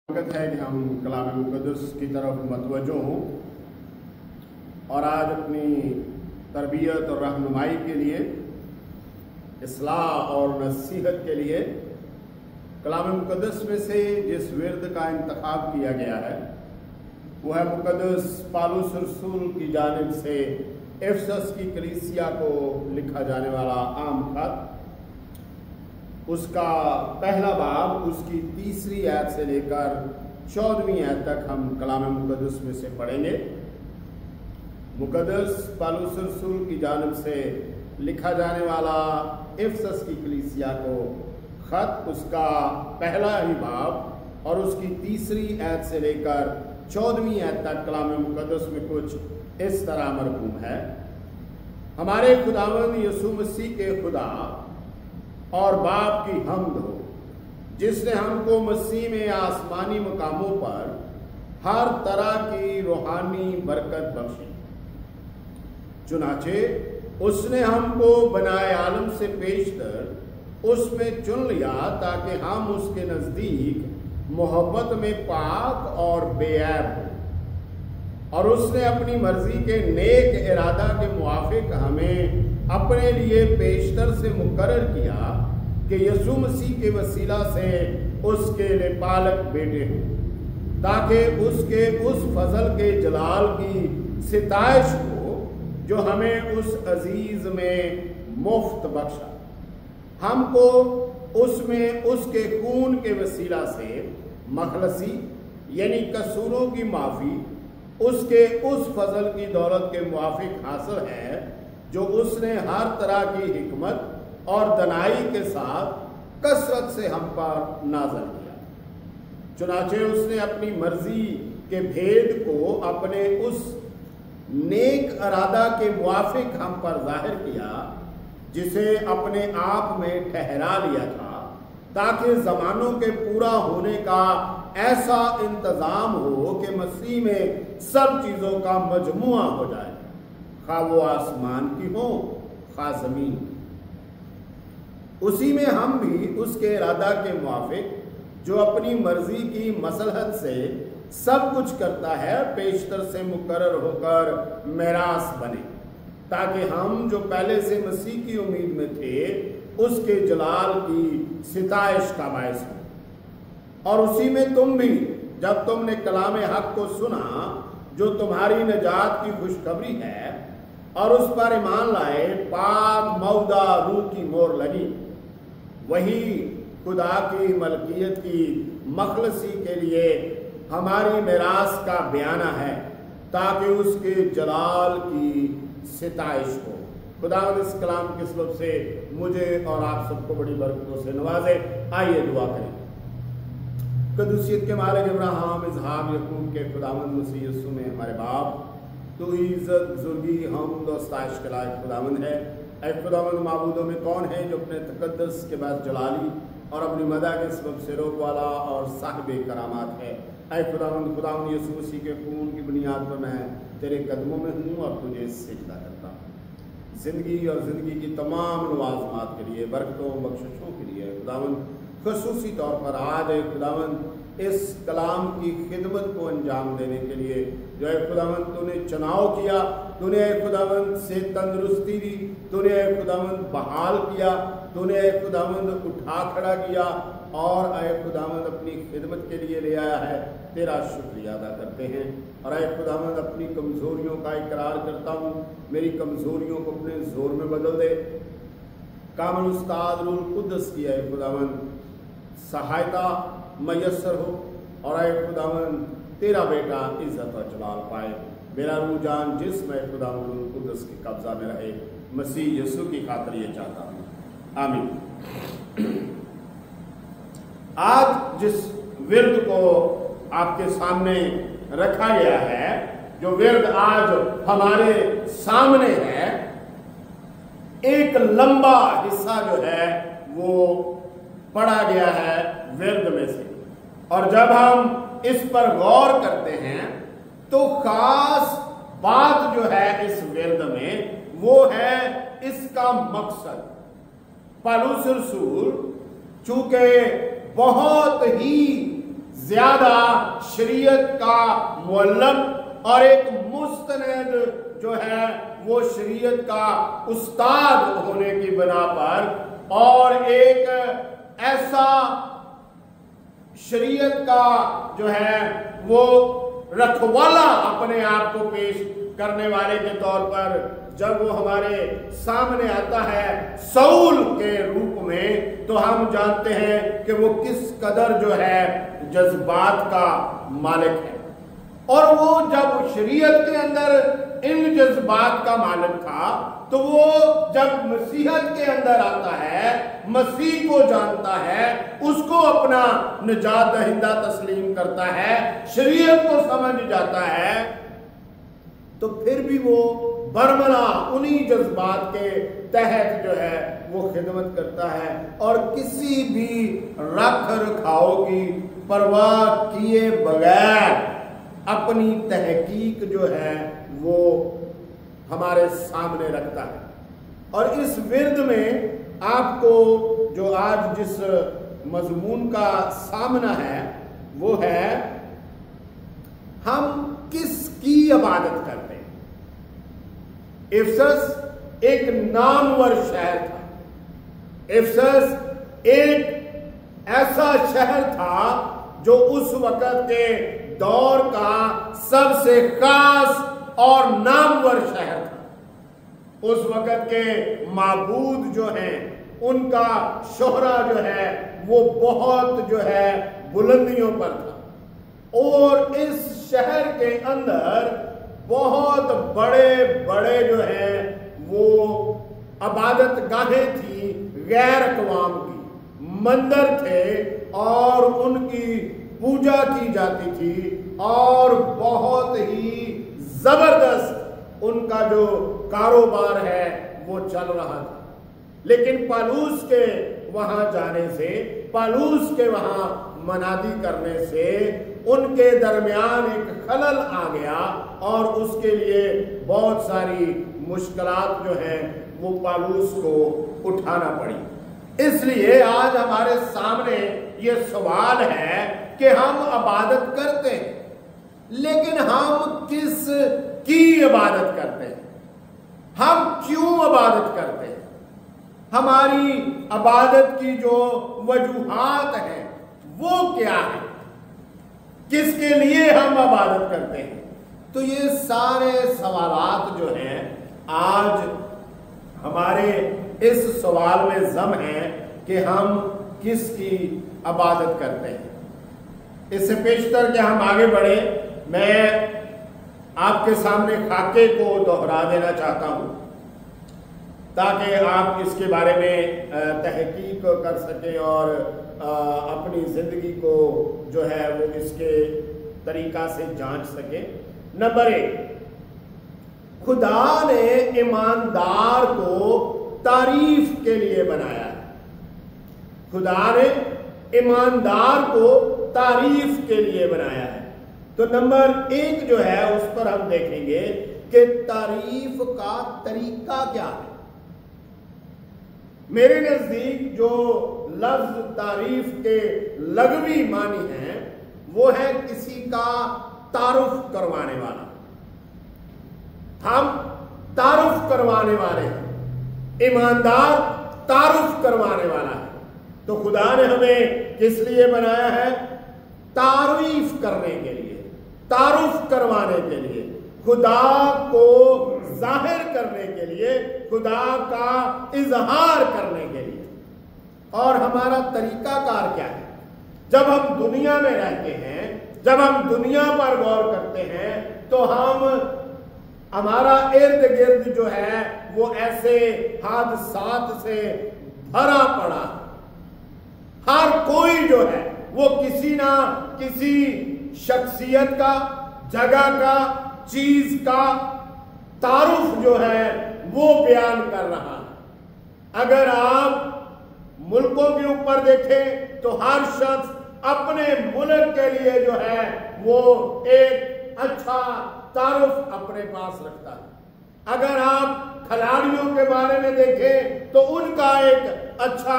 وقت ہے کہ ہم کلام مقدس کی طرف متوجہ ہوں اور آج اپنی تربیت اور رہنمائی کے لیے، اصلاح اور نصیحت کے لیے کلام مقدس میں سے جس ورد کا انتخاب کیا گیا ہے وہ ہے مقدس پالوس رسول کی جانب سے افسس کی کلیسیا کو لکھا جانے والا عام خط، اس کا پہلا باب، اس کی 3 آیت سے لے کر 14ویں آیت تک ہم کلام مقدس میں سے پڑھیں گے۔ مقدس پالوس رسول کی جانب سے لکھا جانے والا افسس کی کلیسیا کو خط، اس کا پہلا ہی باب اور اس کی 3 آیت سے لے کر 14ویں آیت تک کلام مقدس میں کچھ اس طرح مرقوم ہے۔ ہمارے خداوند یسوع مسیح کے خدا اور باپ کی حمد ہو، جس نے ہم کو مسیح میں آسمانی مقاموں پر ہر طرح کی روحانی برکت بخشی۔ چنانچہ اس نے ہم کو بنائے عالم سے پیشتر اس میں چن لیا تاکہ ہم اس کے نزدیک محبت میں پاک اور بے عیب ہوں، اور اس نے اپنی مرضی کے نیک ارادہ کے موافق ہمیں اپنے لیے پیشتر سے مقرر کیا کہ یسوع مسیح کے وسیلہ سے اس کے لئے پالک بیٹے ہوں، تاکہ اس کے اس فضل کے جلال کی ستائش ہو جو ہمیں اس عزیز میں مفت بخشا۔ ہم کو اس میں اس کے خون کے وسیلہ سے مخلصی یعنی قصوروں کی معافی اس کے اس فضل کی دولت کے موافق حاصل ہے جو اس نے ہر طرح کی حکمت اور دانائی کے ساتھ کثرت سے ہم پر نازل کیا۔ چنانچہ اس نے اپنی مرضی کے بھید کو اپنے اس نیک ارادہ کے موافق ہم پر ظاہر کیا جسے اپنے آپ میں ٹھہرا لیا تھا، تاکہ زمانوں کے پورا ہونے کا ایسا انتظام ہو کہ مسیح میں سب چیزوں کا مجموعہ ہو جائے، خواہ وہ آسمان کی ہو خواہ زمین کی۔ اسی میں ہم بھی اس کے ارادہ کے موافق جو اپنی مرضی کی مصلحت سے سب کچھ کرتا ہے پیشتر سے مقرر ہو کر میراث بنے، تاکہ ہم جو پہلے سے مسیح کی امید میں تھے اس کے جلال کی ستائش کا باعث ہوں۔ اور اسی میں تم بھی جب تم نے کلام حق کو سنا جو تمہاری نجات کی خوشخبری ہے اور اس پر ایمان لائے، پاک مودع روح کی مہر لگی، وہی خدا کی ملکیت کی مخلصی کے لیے ہماری میراث کا بیانہ ہے، تاکہ اس کے جلال کی ستائش ہو۔ خداوند اس کلام کے سبب سے مجھے اور آپ سب کو بڑی برکتوں سے نوازے۔ آئیے دعا کریں۔ قدوسیت کے مالک ابراہیم، اسحاق، یعقوب کے خداوند مسیح یسوع میں ہمارے باپ، تو ہی عزت، بزرگی، حمد و ستائش کے لائق خداوند ہے۔ اے خداوند، معبودوں میں کون ہے جو اپنے تقدس کے بعد جلالی اور اپنی مدح کے سبب سے روک والا اور صاحب کرامات ہے۔ اے خداوند یسوع مسیح کے خون کی بنیاد پر میں تیرے قدموں میں ہوں اور تجھے سجدہ کرتا ہوں۔ زندگی اور زندگی کی تمام لوازمات کے لیے، برکتوں بخششوں کے لیے خداوند خصوصی طور پر آج اے خداوند اس کلام کی خدمت کو انجام دینے کے لیے جو اے خداوند تو نے چناؤ کیا، تو نے اے خداوند سے تندرستی دی، تو نے اے خداوند بحال کیا، تو نے اے خداوند اٹھا کھڑا کیا اور اے خداوند اپنی خدمت کے لیے لے آیا ہے، تیرا شکریہ ادا کرتے ہیں۔ اور اے خداوند اپنی کمزوریوں کا اقرار کرتا ہوں، میری کمزوریوں کو اپنے زور میں بدل دے۔ کامل استاد روح القدس کی اے خداوند سہایتا میسر ہو، اور اے خداوند تیرا بیٹا عزت اور جلال پائے۔ میرا روح جان جسم اے خداوند روح القدس کے قبضہ میں رہے، مسیح یسوع کی خاطر یہ چاہتا ہوں، آمین۔ آج جس ورد کو آپ کے سامنے رکھا گیا ہے، جو ورد آج ہمارے سامنے ہے، ایک لمبا حصہ جو ہے وہ پڑھا گیا ہے ورد میں سے، اور جب ہم اس پر غور کرتے ہیں تو خاص بات جو ہے اس ورد میں وہ ہے اس کا مقصد۔ پالوس رسول چونکہ بہت ہی زیادہ شریعت کا معلم اور ایک مستند جو ہے وہ شریعت کا استاد ہونے کی بنا پر اور ایک ایسا شریعت کا جو ہے وہ رکھوالا اپنے آپ کو پیش کرنے والے کے طور پر جب وہ ہمارے سامنے آتا ہے سول کے روپ میں، تو ہم جانتے ہیں کہ وہ کس قدر جو ہے جذبات کا مالک ہے۔ اور وہ جب شریعت کے اندر ان جذبات کا مالک تھا، تو وہ جب مسیحیت کے اندر آتا ہے، مسیح کو جانتا ہے، اس کو اپنا نجات دہندہ تسلیم کرتا ہے، شریعت کو سمجھ جاتا ہے، تو پھر بھی وہ برملا انہی جذبات کے تحت جو ہے وہ خدمت کرتا ہے اور کسی بھی رکھ رکھاؤ کی پرواہ کیے بغیر اپنی تحقیق جو ہے وہ ہمارے سامنے رکھتا ہے۔ اور اس ورد میں آپ کو جو آج جس مضمون کا سامنا ہے وہ ہے ہم کس کی عبادت کرتے ہیں۔ افسس ایک نامور شہر تھا، افسس ایک ایسا شہر تھا جو اس وقت کے دور کا سب سے خاص اور نامور شہر تھا۔ اس وقت کے معبود جو ہیں ان کا شہرہ جو ہے وہ بہت جو ہے بلندیوں پر تھا، اور اس شہر کے اندر بہت بڑے بڑے جو ہیں وہ عبادت گاہیں تھیں، غیر اقوام کی مندر تھے اور ان کی پوجا کی جاتی تھی، اور بہت ہی زبردست ان کا جو کاروبار ہے وہ چل رہا تھا۔ لیکن پالوس کے وہاں جانے سے، پالوس کے وہاں منادی کرنے سے ان کے درمیان ایک خلل آ گیا، اور اس کے لیے بہت ساری مشکلات جو ہیں وہ پالوس کو اٹھانا پڑی۔ اس لیے آج ہمارے سامنے یہ سوال ہے کہ ہم عبادت کرتے ہیں، لیکن ہم کس کی عبادت کرتے ہیں؟ ہم کیوں عبادت کرتے ہیں؟ ہماری عبادت کی جو وجوہات ہیں وہ کیا ہے؟ کس کے لیے ہم عبادت کرتے ہیں؟ تو یہ سارے سوالات جو ہیں آج ہمارے اس سوال میں ضم ہیں کہ ہم کس کی عبادت کرتے ہیں۔ اس سے پیشتر کہ ہم آگے بڑھیں، میں آپ کے سامنے خاکے کو دہرا دینا چاہتا ہوں تاکہ آپ اس کے بارے میں تحقیق کر سکیں اور اپنی زندگی کو جو ہے وہ اس کے طریقہ سے جانچ سکیں۔ نمبر 1، خدا نے ایماندار کو تعریف کے لیے بنایا ہے۔ خدا نے ایماندار کو تعریف کے لیے بنایا ہے۔ تو نمبر 1 جو ہے اس پر ہم دیکھیں گے کہ تعریف کا طریقہ کیا ہے۔ میرے نزدیک جو لفظ تعریف کے لغوی معنی ہیں وہ ہے کسی کا تعارف کروانے والا۔ ہم تعارف کروانے والے ہیں، ایماندار تعارف کروانے والا ہے۔ تو خدا نے ہمیں کس لیے بنایا ہے؟ تعریف کرنے کے لیے، تعارف کروانے کے لیے، خدا کو ظاہر کرنے کے لیے، خدا کا اظہار کرنے کے لیے۔ اور ہمارا طریقہ کار کیا ہے؟ جب ہم دنیا میں رہتے ہیں، جب ہم دنیا پر غور کرتے ہیں تو ہمارا ارد گرد جو ہے وہ ایسے حادثات سے بھرا پڑا۔ ہر کوئی جو ہے وہ کسی نہ کسی شخصیت کا، جگہ کا، چیز کا تعارف جو ہے وہ بیان کر رہا ہے۔ اگر آپ ملکوں کے اوپر دیکھیں تو ہر شخص اپنے ملک کے لیے جو ہے وہ ایک اچھا تعارف اپنے پاس رکھتا ہے۔ اگر آپ کھلاڑیوں کے بارے میں دیکھیں تو ان کا ایک اچھا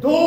2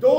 2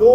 2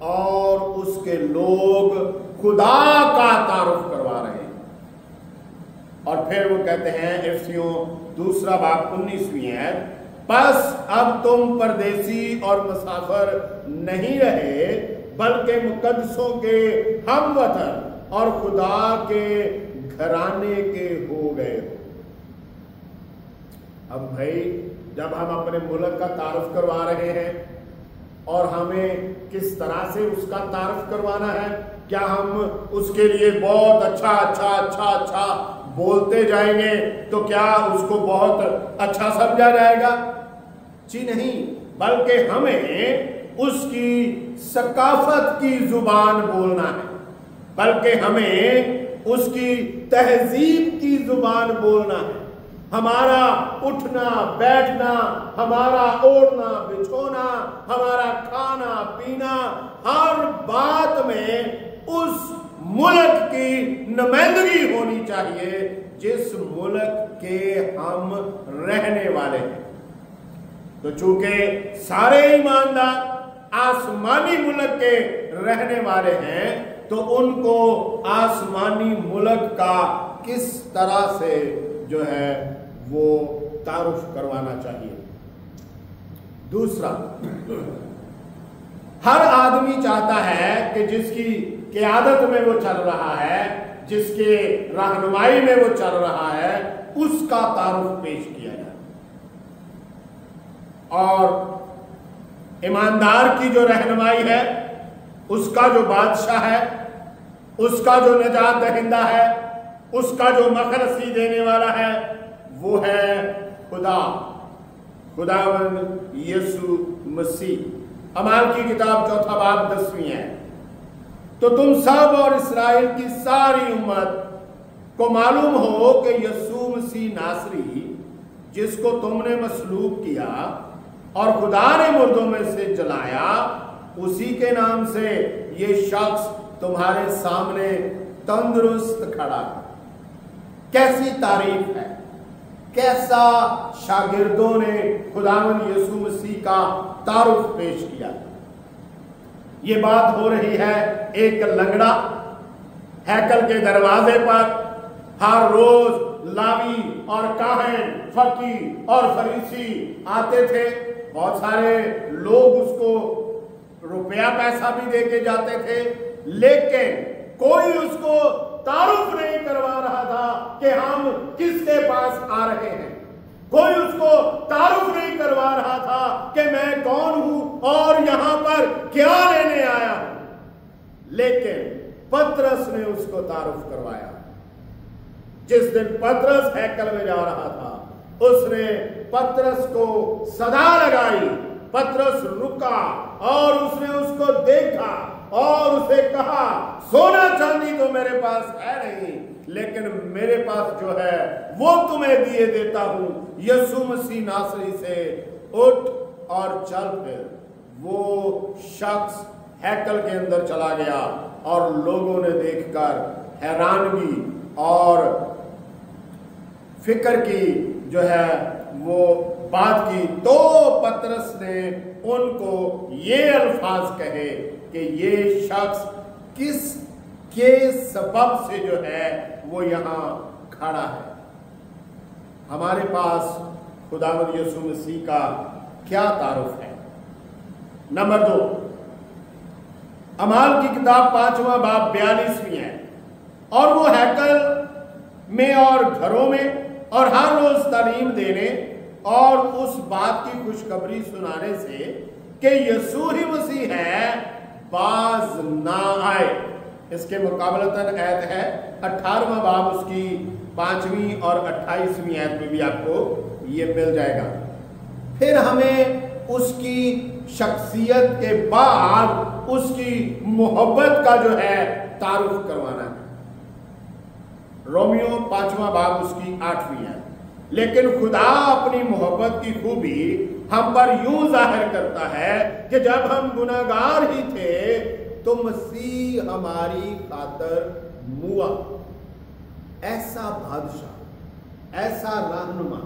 اور اس کے لوگ خدا کا تعارف کروا رہے ہیں۔ اور پھر وہ کہتے ہیں افسیوں 2 باب 19ویں آیت، پس اب تم پردیسی اور مسافر نہیں رہے بلکہ مقدسوں کے ہم وطن اور خدا کے گھرانے کے ہو گئے ہو۔ اب بھائی جب ہم اپنے ملک کا تعارف کروا رہے ہیں اور ہمیں کس طرح سے اس کا تعارف کروانا ہے، کیا ہم اس کے لیے بہت اچھا بولتے جائیں گے تو کیا اس کو بہت اچھا سمجھا جائے گا؟ جی نہیں، بلکہ ہمیں اس کی ثقافت کی زبان بولنا ہے، بلکہ ہمیں اس کی تہذیب کی زبان بولنا ہے۔ ہمارا اٹھنا بیٹھنا، ہمارا اوڑھنا بچھونا، ہمارا کھانا پینا، ہر بات میں اس ملک کی نمائندگی ہونی چاہیے جس ملک کے ہم رہنے والے ہیں۔ تو چونکہ سارے ایماندار آسمانی ملک کے رہنے والے ہیں تو ان کو آسمانی ملک کا کس طرح سے جو ہے وہ تعارف کروانا چاہیے۔ دوسرا، ہر آدمی چاہتا ہے کہ جس کی قیادت میں وہ چل رہا ہے، جس کے رہنمائی میں وہ چل رہا ہے، اس کا تعارف پیش کیا جائے۔ اور ایماندار کی جو رہنمائی ہے، اس کا جو بادشاہ ہے، اس کا جو نجات دہندہ ہے، اس کا جو مخلصی دینے والا ہے، وہ ہے خداوند یسوع مسیح۔ اعمال کی کتاب 4 باب 10ویں ہے، تو تم سب اور اسرائیل کی ساری امت کو معلوم ہو کہ یسوع مسیح ناصری جس کو تم نے مصلوب کیا اور خدا نے مردوں میں سے جلایا، اسی کے نام سے یہ شخص تمہارے سامنے تندرست کھڑا ہے۔ کیسی تعریف ہے، کیسا شاگردوں نے خداوند یسوع مسیح کا تعارف پیش کیا۔ یہ بات ہو رہی ہے ایک لنگڑا ہیکل کے دروازے پر ہر روز لاوی اور کاہن، فقی اور فریسی آتے تھے، بہت سارے لوگ اس کو روپیہ پیسہ بھی دے کے جاتے تھے، لیکن کوئی اس کو تعارف نہیں کروا رہا تھا کہ ہم کس کے پاس آ رہے ہیں۔ کوئی اس کو تعارف نہیں کروا رہا تھا کہ میں کون ہوں اور یہاں پر کیا لینے آیا ہوں، لیکن پطرس نے اس کو تعارف کروایا۔ جس دن پطرس ہیکل میں جا رہا تھا، اس نے پطرس کو صدا لگائی، پطرس رکا اور اس نے اس کو دیکھا اور اسے کہا، سونا چاندی تو میرے پاس ہے نہیں، لیکن میرے پاس جو ہے وہ تمہیں دیے دیتا ہوں، یسوع مسیح ناصری سے اٹھ اور چل پھر۔ وہ شخص ہیکل کے اندر چلا گیا اور لوگوں نے دیکھ کر حیرانگی اور فکر کی جو ہے وہ بات کی، تو پطرس نے ان کو یہ الفاظ کہے کہ یہ شخص کس کے سبب سے جو ہے وہ یہاں کھڑا ہے۔ ہمارے پاس خداوند یسوع مسیح کا کیا تعارف ہے؟ نمبر 2، اعمال کی کتاب 5واں باب 42ویں ہے، اور وہ ہیکل میں اور گھروں میں اور ہر روز تعلیم دینے اور اس بات کی خوشخبری سنانے سے کہ یسوع ہی مسیح ہے باز نہ آئے۔ اس کے مقابلتاً آیت ہے 18واں باب اس کی 5ویں اور 28ویں آیت میں بھی آپ کو یہ مل جائے گا۔ پھر ہمیں اس کی شخصیت کے بعد اس کی محبت کا جو ہے تعارف کروانا ہے۔ رومیو 5واں باب اس کی 8ویں آیت، لیکن خدا اپنی محبت کی خوبی ہم پر یوں ظاہر کرتا ہے کہ جب ہم گناہگار ہی تھے تو مسیح ہماری خاطر ہوا۔ ایسا بادشاہ، ایسا رہنما،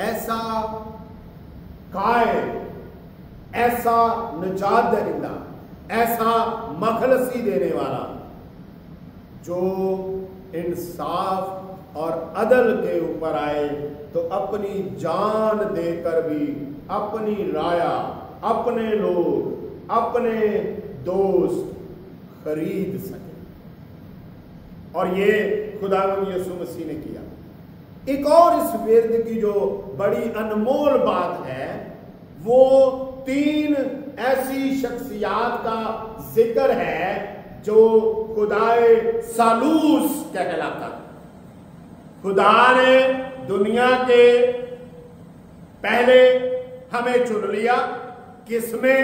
ایسا قائد، ایسا نجات دہندہ، ایسا مخلصی دینے والا جو انصاف اور عدل کے اوپر آئے تو اپنی جان دے کر بھی اپنی رایا، اپنے لوگ، اپنے دوست خرید سکے، اور یہ خداوند یسوع مسیح نے کیا۔ ایک اور اس ورد کی جو بڑی انمول بات ہے وہ 3 ایسی شخصیات کا ذکر ہے جو خدائے ثالوث کہلاتا ہے۔ خدا نے دنیا کے پہلے ہمیں چن لیا، کس میں؟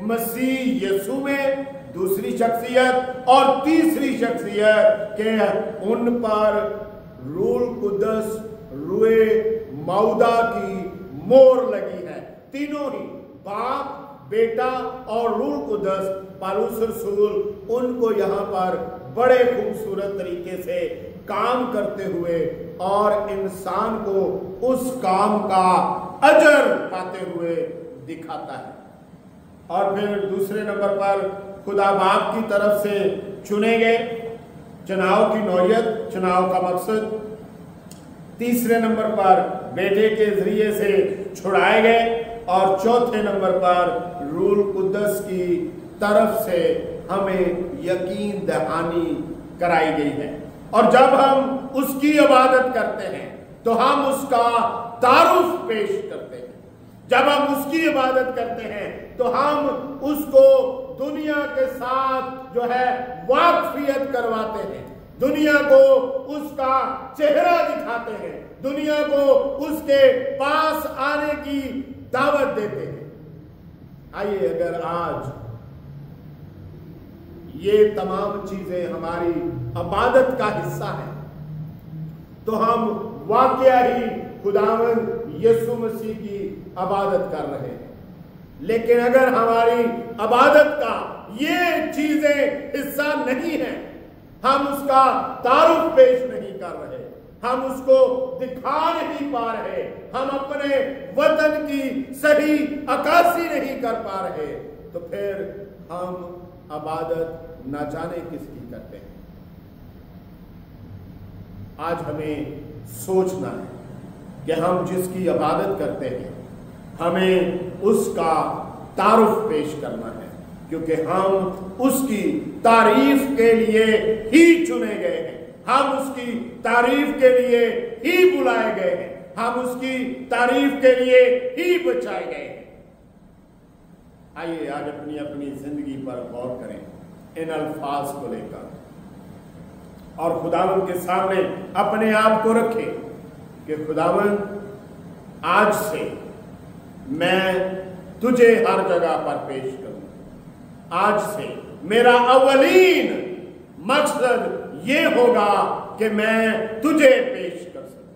مسیح یسوع میں، دوسری شخصیت اور تیسری شخصیت کہ ان پر روح القدس، روح موعودہ کی مور لگی ہے۔ تینوں ہی، باپ، بیٹا اور روح القدس، پالوس رسول ان کو یہاں پر بڑے خوبصورت طریقے سے کام کرتے ہوئے اور انسان کو اس کام کا اجر پاتے ہوئے دکھاتا ہے۔ اور پھر دوسرے نمبر پر خدا باپ کی طرف سے چنے گئے، چناؤ کی نوعیت، چناؤ کا مقصد۔ تیسرے نمبر پر بیٹے کے ذریعے سے چھڑائے گئے، اور چوتھے نمبر پر روح القدس کی طرف سے ہمیں یقین دہانی کرائی گئی ہے۔ اور جب ہم اس کی عبادت کرتے ہیں تو ہم اس کا تعارف پیش کرتے ہیں۔ جب ہم اس کی عبادت کرتے ہیں تو ہم اس کو دنیا کے ساتھ جو ہے واقفیت کرواتے ہیں، دنیا کو اس کا چہرہ دکھاتے ہیں، دنیا کو اس کے پاس آنے کی دعوت دیتے ہیں۔ آئیے، اگر آج یہ تمام چیزیں ہماری عبادت کا حصہ ہیں تو ہم واقعہ ہی خداوند یسوع مسیح کی عبادت کر رہے ہیں۔ لیکن اگر ہماری عبادت کا یہ چیزیں حصہ نہیں ہیں، ہم اس کا تعارف پیش نہیں کر رہے، ہم اس کو دکھا نہیں پا رہے، ہم اپنے وطن کی صحیح عکاسی نہیں کر پا رہے، تو پھر ہم عبادت نہ جانے کس کی کرتے ہیں۔ آج ہمیں سوچنا ہے کہ ہم جس کی عبادت کرتے ہیں ہمیں اس کا تعارف پیش کرنا ہے، کیونکہ ہم اس کی تعریف کے لیے ہی چنے گئے ہیں، ہم اس کی تعریف کے لیے ہی بلائے گئے ہیں، ہم اس کی تعریف کے لیے ہی بچائے گئے ہیں۔ آئیے آج اپنی اپنی زندگی پر غور کریں ان الفاظ کو لے کر، اور خداوند کے سامنے اپنے آپ کو رکھیں کہ خداوند آج سے میں تجھے ہر جگہ پر پیش کروں، آج سے میرا اولین مقصد یہ ہوگا کہ میں تجھے پیش کر سکوں۔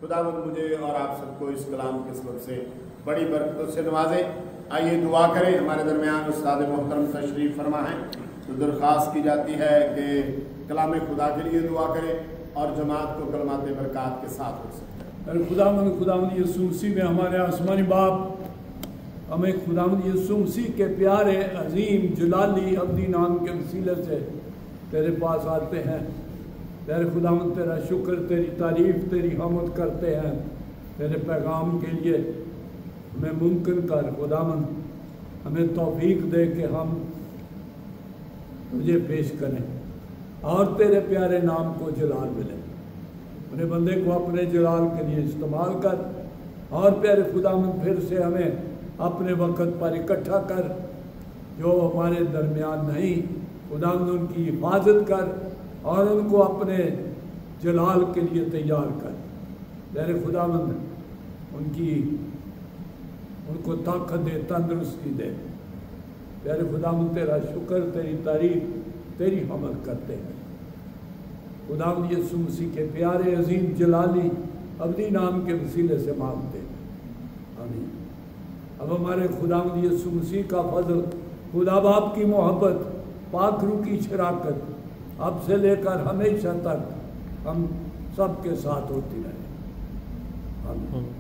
خداوند مجھے اور آپ سب کو اس کلام کے سبب سے بڑی برکتوں سے نوازے۔ آئیے دعا کریں۔ ہمارے درمیان استاد محترم تشریف فرما ہے، تو درخواست کی جاتی ہے کہ کلام خدا کے لیے دعا کریں اور جماعت کو کلمات برکات کے ساتھ ہو سکتے ہیں۔ خداوند یسوع مسیح میں ہمارے آسمانی باپ، ہمیں خداوند یسوع مسیح کے پیارے عظیم جلالی ابدی نام کے وسیلے سے تیرے پاس آتے ہیں۔ تیرے خداوند تیرا شکر، تیری تعریف، تیری حمد کرتے ہیں۔ تیرے پیغام کے لیے ہمیں ممکن کر خداوند، ہمیں توفیق دے کہ ہم تجھے پیش کریں اور تیرے پیارے نام کو جلال ملے۔ اپنے بندے کو اپنے جلال کے لیے استعمال کر، اور پیارے خداوند پھر سے ہمیں اپنے وقت پر اکٹھا کر، جو ہمارے درمیان نہیں خداوند ان کی حفاظت کر اور ان کو اپنے جلال کے لیے تیار کر۔ پیارے خداوند ان کو طاقت دے، تندرستی دے۔ پیارے خداوند تیرا شکر، تیری تعریف، تیری حمد کرتے ہیں۔ خداوند یسوع مسیح کے پیارے عظیم جلالی ابدی نام کے وسیلے سے مانگتے ہیں، آمین۔ اب ہمارے خداوند یسوع مسیح کا فضل، خدا باپ کی محبت، پاک روح کی شراکت اب سے لے کر ہمیشہ تک ہم سب کے ساتھ ہوتی رہے، آمین۔